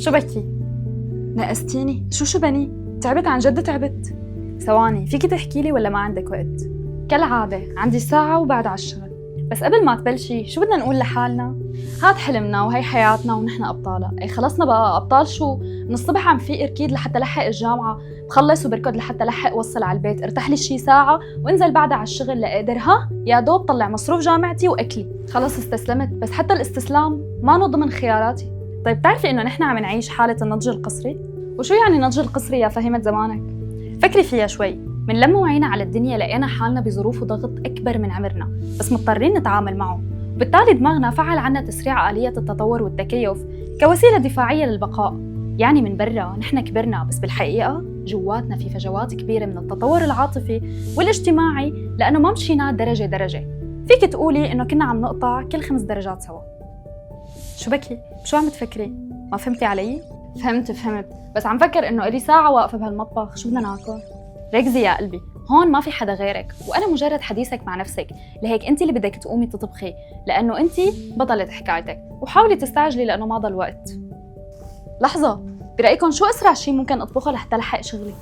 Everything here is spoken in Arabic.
شو بكي؟ نقستيني. شو بني؟ تعبت عن جد تعبت. ثواني، فيكي تحكي لي ولا ما عندك وقت؟ كالعادة عندي ساعة وبعد 10. بس قبل ما تبلشي شو بدنا نقول لحالنا؟ هاد حلمنا وهي حياتنا ونحن أبطالها. اي خلصنا بقى أبطال شو؟ من الصبح عم فيق ركيد لحتى لحق الجامعة، بخلص وبركض لحتى لحق وصل على البيت، ارتاح لي شي ساعة وانزل بعدها على الشغل لأقدر يا دوب طلع مصروف جامعتي وأكلي. خلص استسلمت، بس حتى الاستسلام ما نو ضمن خياراتي. طيب بتعرفي إنه نحن عم نعيش حالة النضج القصري؟ وشو يعني نضج القصري يا فهيمة زمانك؟ فكري فيها شوي. من لما وعينا على الدنيا لقينا حالنا بظروف وضغط أكبر من عمرنا، بس مضطرين نتعامل معه، وبالتالي دماغنا فعل عنا تسريع آلية التطور والتكيف كوسيلة دفاعية للبقاء. يعني من برا نحن كبرنا، بس بالحقيقة جواتنا في فجوات كبيرة من التطور العاطفي والاجتماعي، لأنه ما مشينا درجة درجة. فيك تقولي إنه كنا عم نقطع كل 5 درجات سوا. شو بكي؟ شو عم تفكري؟ ما فهمتي علي؟ فهمت، بس عم فكر إنه إلي ساعة واقفة بهالمطبخ، شو بدنا ناكل؟ ركزي يا قلبي، هون ما في حدا غيرك، وأنا مجرد حديثك مع نفسك، لهيك أنت اللي بدك تقومي تطبخي، لأنه أنت بطلة حكايتك، وحاولي تستعجلي لأنه ما ضل وقت. لحظة، برأيكم شو أسرع شي ممكن أطبخه لحتى لحق شغلي؟